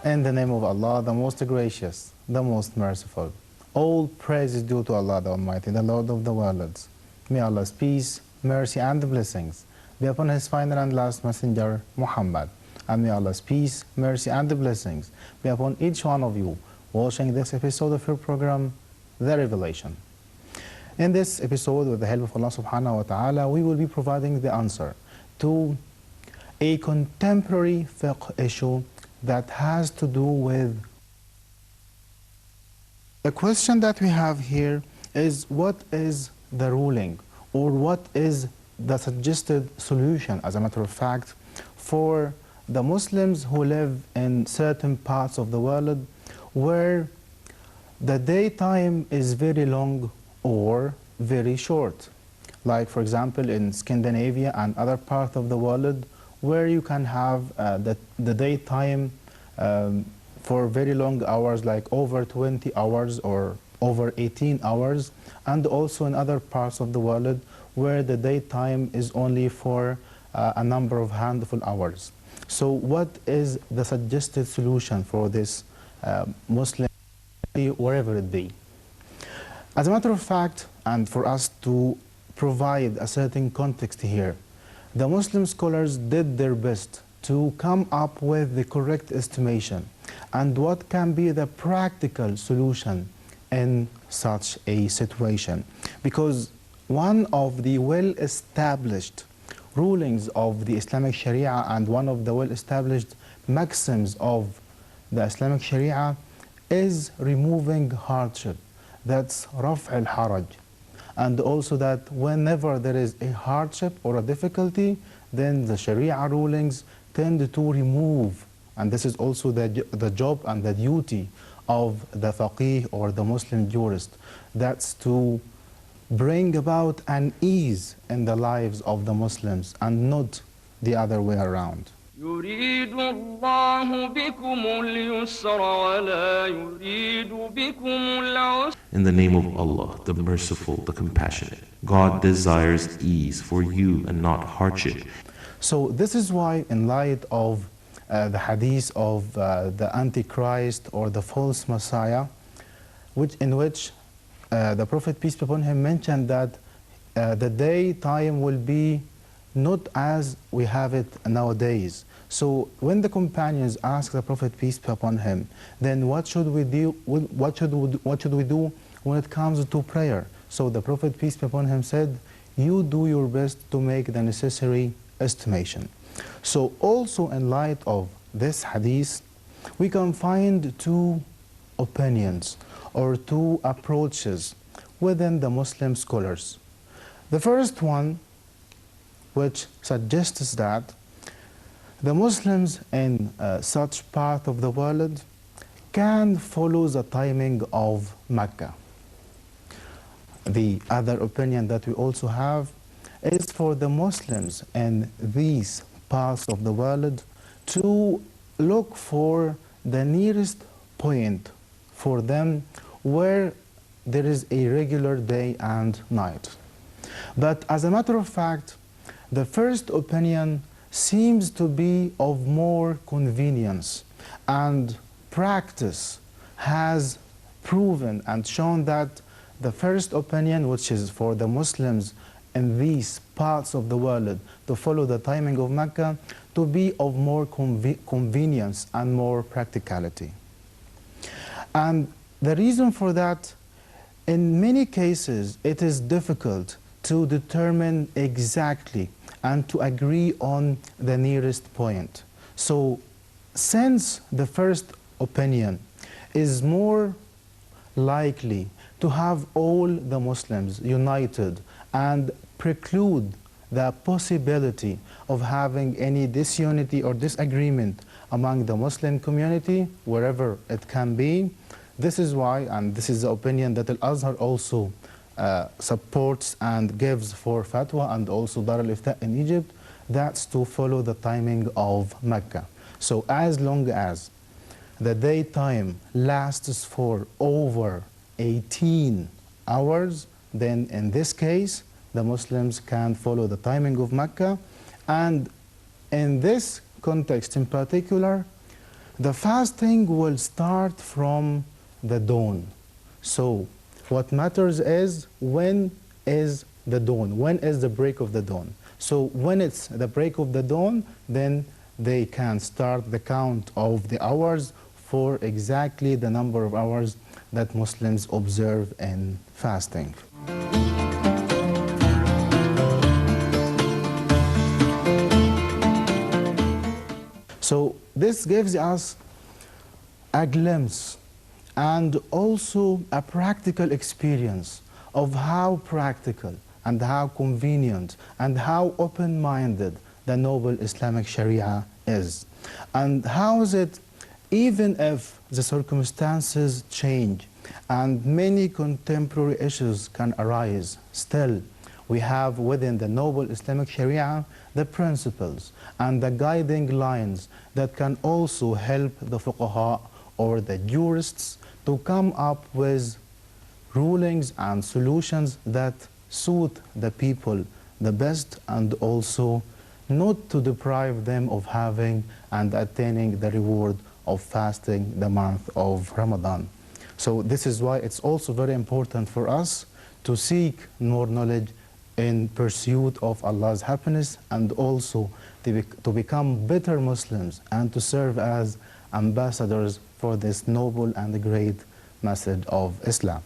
In the name of Allah, the most gracious, the most merciful. All praise is due to Allah the Almighty, the Lord of the worlds. May Allah's peace, mercy and blessings be upon His final and last messenger, Muhammad. And may Allah's peace, mercy and blessings be upon each one of you watching this episode of your program, The Revelation. In this episode, with the help of Allah subhanahu wa ta'ala, we will be providing the answer to a contemporary fiqh issue that has to do with the question that we have here is what is the ruling or what is the suggested solution, as a matter of fact, for the Muslims who live in certain parts of the world where the daytime is very long or very short. Like, for example, in Scandinavia and other parts of the world where you can have the daytime for very long hours, like over 20 hours or over 18 hours, and also in other parts of the world where the daytime is only for a number of handful hours. So what is the suggested solution for this Muslim, wherever it be? As a matter of fact, and for us to provide a certain context here, the Muslim scholars did their best to come up with the correct estimation and what can be the practical solution in such a situation. Because one of the well-established rulings of the Islamic Sharia and one of the well-established maxims of the Islamic Sharia is removing hardship. That's raf' al-haraj. And also that whenever there is a hardship or a difficulty, then the Sharia rulings tend to remove, and this is also the job and the duty of the faqih or the Muslim jurist, that's to bring about an ease in the lives of the Muslims and not the other way around. يريد الله بكم اليسر ولا يريد بكم العسر. In the name of Allah, the Merciful, the Compassionate. God desires ease for you and not hardship. So this is why, in light of the hadith of the Antichrist or the false Messiah, in which the Prophet, peace be upon him, mentioned that the daytime will be not as we have it nowadays. So when the companions asked the Prophet, peace be upon him, then what should we do? What should we do when it comes to prayer? So the Prophet, peace be upon him, said, you do your best to make the necessary estimation. So also in light of this hadith, we can find two opinions or two approaches within the Muslim scholars. The first one, which suggests that the Muslims in such part of the world can follow the timing of Mecca. The other opinion that we also have is for the Muslims in these parts of the world to look for the nearest point for them where there is a regular day and night. But as a matter of fact, the first opinion seems to be of more convenience, and practice has proven and shown that the first opinion, which is for the Muslims in these parts of the world to follow the timing of Mecca, to be of more convenience and more practicality. And the reason for that, in many cases, it is difficult to determine exactly and to agree on the nearest point. So since the first opinion is more likely to have all the Muslims united and preclude the possibility of having any disunity or disagreement among the Muslim community, wherever it can be, this is why, and this is the opinion that Al-Azhar also supports and gives for fatwa, and also Dar al-Ifta in Egypt, that's to follow the timing of Mecca. So as long as the daytime lasts for over 18 hours, then in this case, the Muslims can follow the timing of Mecca. And in this context in particular, The fasting will start from the dawn. So what matters is when is the dawn, when is the break of the dawn. So when it's the break of the dawn, then they can start the count of the hours for exactly the number of hours that Muslims observe in fasting. So this gives us a glimpse and also a practical experience of how practical and how convenient and how open-minded the noble Islamic Sharia is. And how is it, even if the circumstances change and many contemporary issues can arise, still we have within the noble Islamic Sharia the principles and the guiding lines that can also help the fuqaha or the jurists to come up with rulings and solutions that suit the people the best, and also not to deprive them of having and attaining the reward of fasting the month of Ramadan. So this is why it's also very important for us to seek more knowledge in pursuit of Allah's happiness, and also to become better Muslims and to serve as ambassadors for this noble and great message of Islam.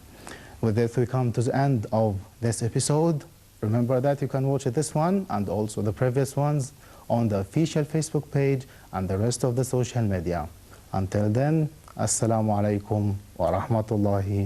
With this, we come to the end of this episode. Remember that you can watch this one and also the previous ones on the official Facebook page and the rest of the social media. Until then, Assalamu alaikum wa rahmatullahi